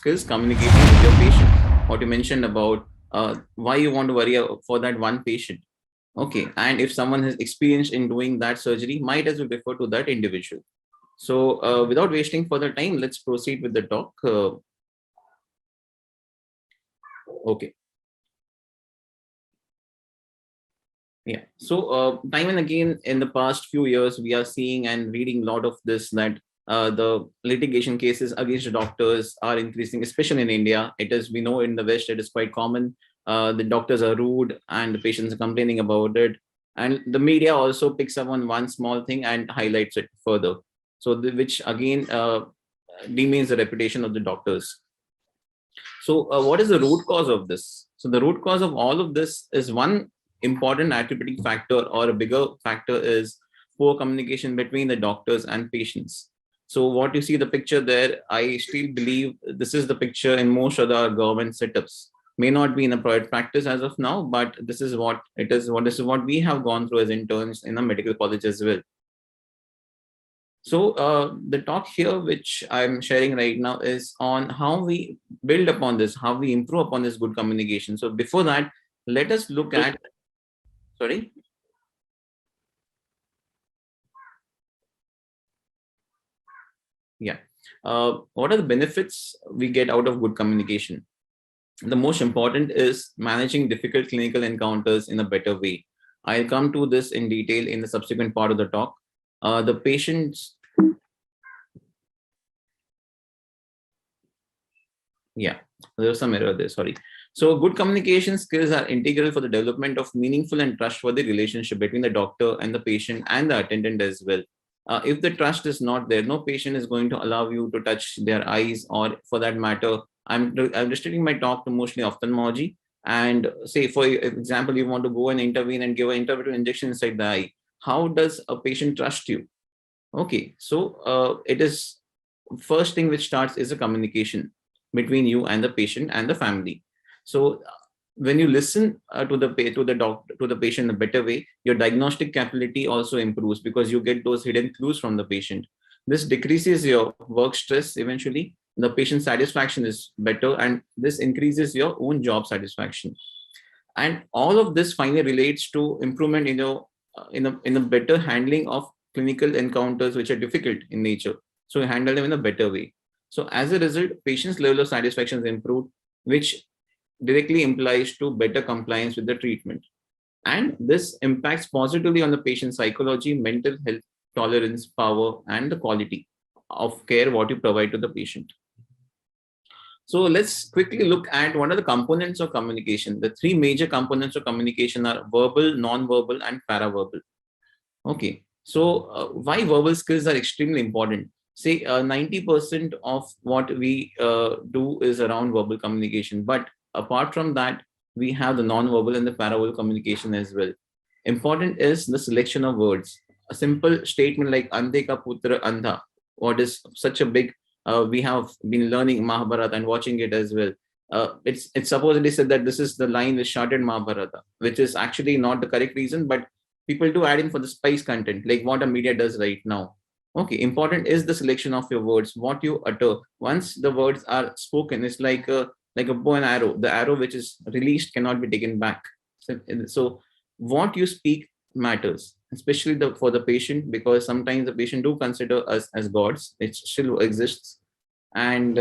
skills communicating with your patient. What you mentioned about why you want to worry for that one patient. Okay, and if someone has experience in doing that surgery, might as well refer to that individual. So without wasting further time, let's proceed with the talk. Okay. Yeah. So time and again in the past few years, we are seeing and reading a lot of this that the litigation cases against doctors are increasing, especially in India. It is, we know in the West, it is quite common. The doctors are rude and the patients are complaining about it. And the media also picks up on one small thing and highlights it further. So, which again demeans the reputation of the doctors. So, what is the root cause of this? So, the root cause of all of this is one important attributing factor, or a bigger factor, is poor communication between the doctors and patients. So, what you see the picture there, I still believe this is the picture in most other government setups. May not be in a private practice as of now, but this is what it is. What is what we have gone through as interns in a medical college as well. So the talk here, which I'm sharing right now, is on how we build upon this, how we improve upon this good communication. So before that, let us look at, sorry. Yeah. What are the benefits we get out of good communication? The most important is managing difficult clinical encounters in a better way. I'll come to this in detail in the subsequent part of the talk. The patients, yeah, there's some error there, sorry. So good communication skills are integral for the development of meaningful and trustworthy relationship between the doctor and the patient and the attendant as well. If the trust is not there, no patient is going to allow you to touch their eyes, or for that matter, I'm restricting my talk to mostly ophthalmology. And say, for example, you want to go and intervene and give an interventional injection inside the eye. How does a patient trust you? Okay, so it is first thing which starts is a communication between you and the patient and the family. So when you listen to the patient in a better way, your diagnostic capability also improves because you get those hidden clues from the patient. This decreases your work stress eventually. The patient satisfaction is better, and this increases your own job satisfaction. And all of this finally relates to improvement in your in a better handling of clinical encounters which are difficult in nature. So you handle them in a better way. So as a result, patient's level of satisfaction is improved, which directly implies to better compliance with the treatment. And this impacts positively on the patient's psychology, mental health, tolerance, power, and the quality of care what you provide to the patient. So let's quickly look at what are the components of communication. The three major components of communication are verbal, non-verbal, and paraverbal. Okay, so why verbal skills are extremely important? Say 90% of what we do is around verbal communication, but apart from that, we have the non-verbal and the paraverbal communication as well. Important is the selection of words. A simple statement like "Andhe ka putra andha," what is such a big, we have been learning Mahabharata and watching it as well. It's supposedly said that this is the line which started Mahabharata, which is actually not the correct reason, but people do add in for the spice content, like what a media does right now. Okay, important is the selection of your words, what you utter. Once the words are spoken, it's like a bow and arrow. The arrow which is released cannot be taken back. So what you speak matters, especially for the patient, because sometimes the patient do consider us as gods. It still exists, and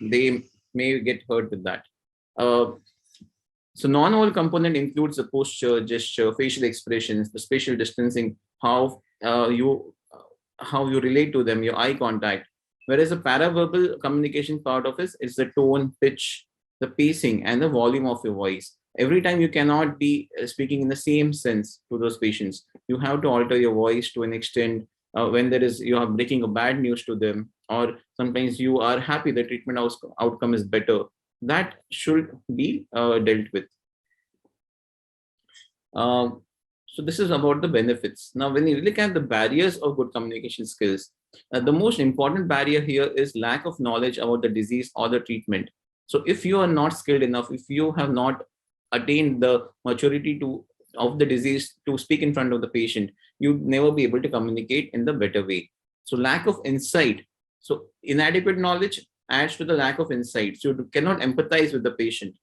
they may get hurt with that. Uh, so non-verbal component includes the posture, gesture, facial expressions, the spatial distancing, how you relate to them, your eye contact. Whereas the paraverbal communication part of it is the tone, pitch, the pacing, and the volume of your voice. Every time you cannot be speaking in the same sense to those patients. You have to alter your voice to an extent when there is you are breaking a bad news to them, or sometimes you are happy the treatment outcome is better. That should be dealt with. Um, so this is about the benefits. Now, when you look at the barriers of good communication skills, the most important barrier here is lack of knowledge about the disease or the treatment. So if you are not skilled enough, if you have not attained the maturity to of the disease to speak in front of the patient, you'd never be able to communicate in the better way. So lack of insight, so inadequate knowledge adds to the lack of insight. So you cannot empathize with the patient.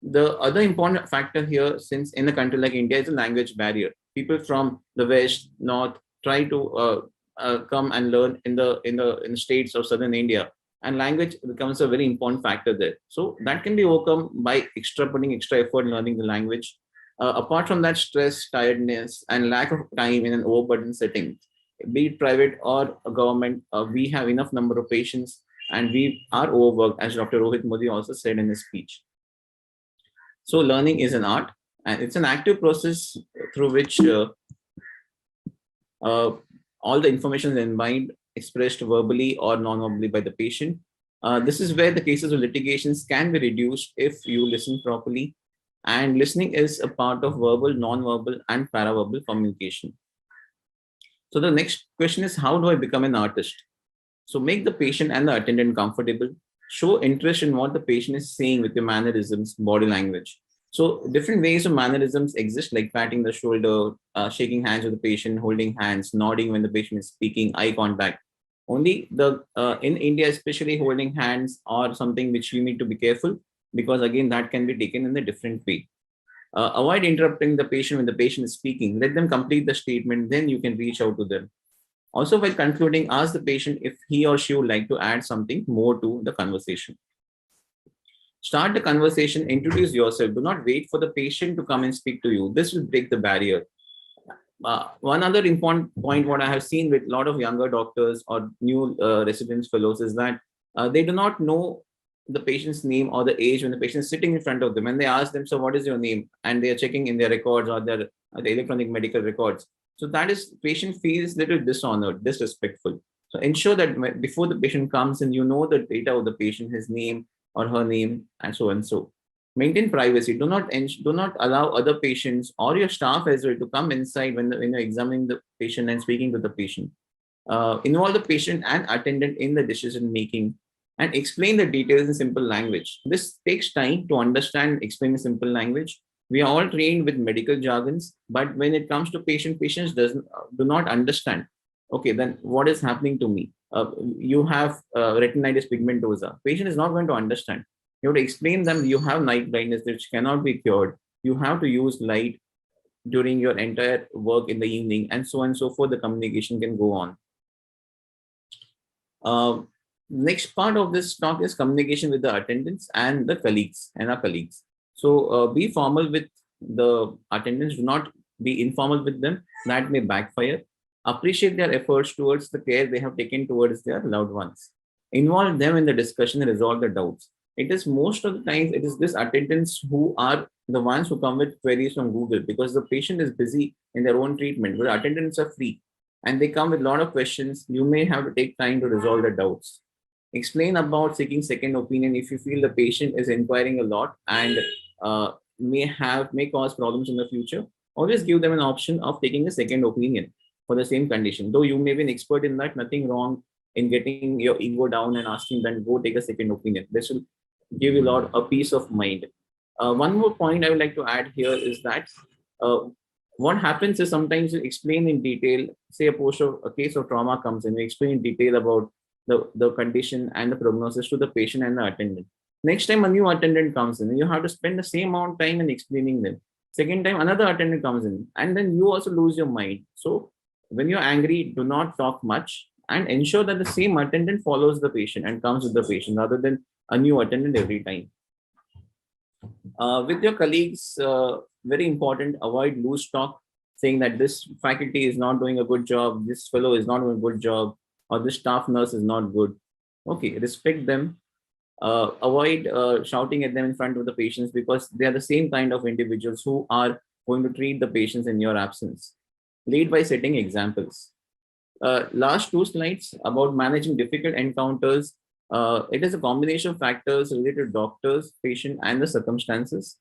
The other important factor here, since in a country like India, is a language barrier. People from the west, north try to come and learn in the states of southern India, and language becomes a very important factor there. So that can be overcome by putting extra effort in learning the language. Apart from that, stress, tiredness, and lack of time in an overburdened setting, be it private or a government, we have enough number of patients and we are overworked, as Dr. Rohit Modi also said in his speech. So learning is an art, and it's an active process through which uh, all the information is imbibed, expressed verbally or non-verbally by the patient. This is where the cases of litigations can be reduced if you listen properly. And listening is a part of verbal, non-verbal, and paraverbal communication. So the next question is, how do I become an artist? So make the patient and the attendant comfortable. Show interest in what the patient is saying with your mannerisms, body language. So different ways of mannerisms exist, like patting the shoulder, shaking hands with the patient, holding hands, nodding when the patient is speaking, eye contact. Only the in India, especially holding hands or something which you need to be careful, because again that can be taken in a different way. Avoid interrupting the patient when the patient is speaking. Let them complete the statement, then you can reach out to them. Also, while concluding, ask the patient if he or she would like to add something more to the conversation. Start the conversation, introduce yourself. Do not wait for the patient to come and speak to you. This will break the barrier. One other important point, what I have seen with a lot of younger doctors or new residence fellows, is that they do not know the patient's name or the age when the patient is sitting in front of them, and they ask them, so what is your name? And they are checking in their records or their the electronic medical records. So that is, patient feels little dishonored, disrespectful. So ensure that before the patient comes in, you know the data of the patient, his name or her name, and so and so. Maintain privacy. Do not allow other patients or your staff as well to come inside when you're examining the patient and speaking to the patient. Involve the patient and attendant in the decision making and explain the details in simple language. This takes time to understand, explain in simple language. We are all trained with medical jargons, but when it comes to patients do not understand. Okay, then what is happening to me? You have retinitis pigmentosa. Patient is not going to understand. You have to explain them you have night blindness which cannot be cured. You have to use light during your entire work in the evening, and so on and so forth. The communication can go on. Uh, Next part of this talk is communication with the attendants and the colleagues and our colleagues. So be formal with the attendants. Do not be informal with them. That may backfire. Appreciate their efforts towards the care they have taken towards their loved ones. Involve them in the discussion and resolve the doubts. It is most of the times it is this attendants who are the ones who come with queries from Google, because the patient is busy in their own treatment, but the attendants are free and they come with a lot of questions. You may have to take time to resolve the doubts. Explain about seeking second opinion if you feel the patient is inquiring a lot and may cause problems in the future. Always give them an option of taking a second opinion for the same condition. Though you may be an expert in that, nothing wrong in getting your ego down and asking them go take a second opinion. This will give you a peace of mind. One more point I would like to add here is that uh, what happens is sometimes you explain in detail. Say a case of trauma comes in, you explain in detail about the condition and the prognosis to the patient and the attendant. Next time a new attendant comes in, you have to spend the same amount of time in explaining them. Second time another attendant comes in, and then you also lose your mind. So when you're angry, do not talk much and ensure that the same attendant follows the patient and comes with the patient rather than a new attendant every time. With your colleagues, very important, avoid loose talk, saying that this faculty is not doing a good job, this fellow is not doing a good job, or this staff nurse is not good. Okay, respect them. Avoid shouting at them in front of the patients, because they are the same kind of individuals who are going to treat the patients in your absence. Lead by setting examples. Last two slides about managing difficult encounters. It is a combination of factors related to doctors, patient, and the circumstances.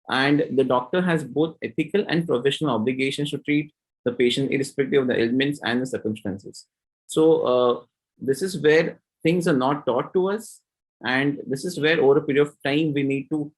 And the doctor has both ethical and professional obligations to treat the patient irrespective of the ailments and the circumstances. So this is where things are not taught to us. And this is where over a period of time, we need to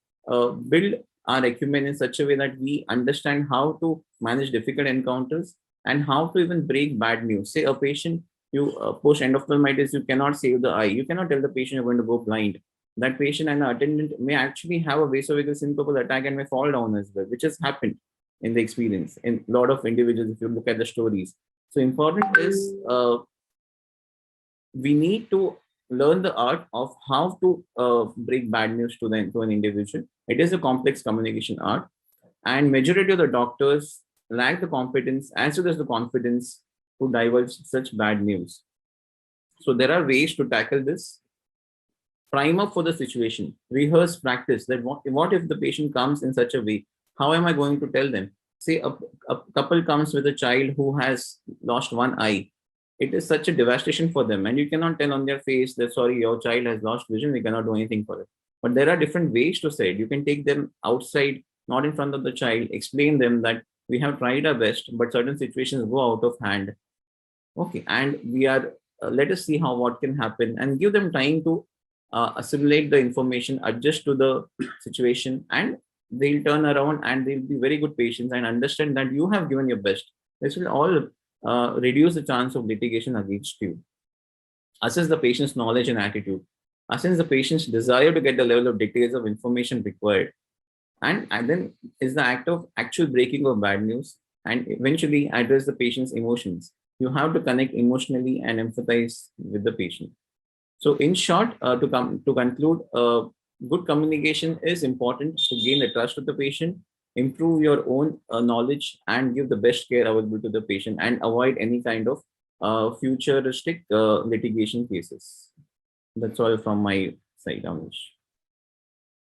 build our acumen in such a way that we understand how to manage difficult encounters and how to even break bad news. Say a patient You post endophthalmitis, you cannot save the eye. You cannot tell the patient you're going to go blind. That patient and the attendant may actually have a vasovagal syncopal attack and may fall down as well, which has happened in the experience in a lot of individuals if you look at the stories. So important is we need to learn the art of how to break bad news to an individual. It is a complex communication art, and majority of the doctors lack the competence as well as the confidence to divulge such bad news. So there are ways to tackle this. Prime up for the situation, rehearse, practice that what if the patient comes in such a way? How am I going to tell them? Say a couple comes with a child who has lost one eye. It is such a devastation for them, and you cannot tell on their face that sorry, your child has lost vision, we cannot do anything for it. But there are different ways to say it. You can take them outside, not in front of the child, explain them that we have tried our best, but certain situations go out of hand. Okay, and we are let us see how what can happen and give them time to assimilate the information, adjust to the situation, and they'll turn around and they'll be very good patients and understand that you have given your best. This will all reduce the chance of litigation against you. Assess the patient's knowledge and attitude. Assess the patient's desire to get the level of details of information required. And then is the act of actual breaking of bad news, and eventually address the patient's emotions. You have to connect emotionally and empathize with the patient. So in short, to conclude, good communication is important to gain the trust of the patient, improve your own knowledge, and give the best care available to the patient, and avoid any kind of futuristic litigation cases. That's all from my side, Amish.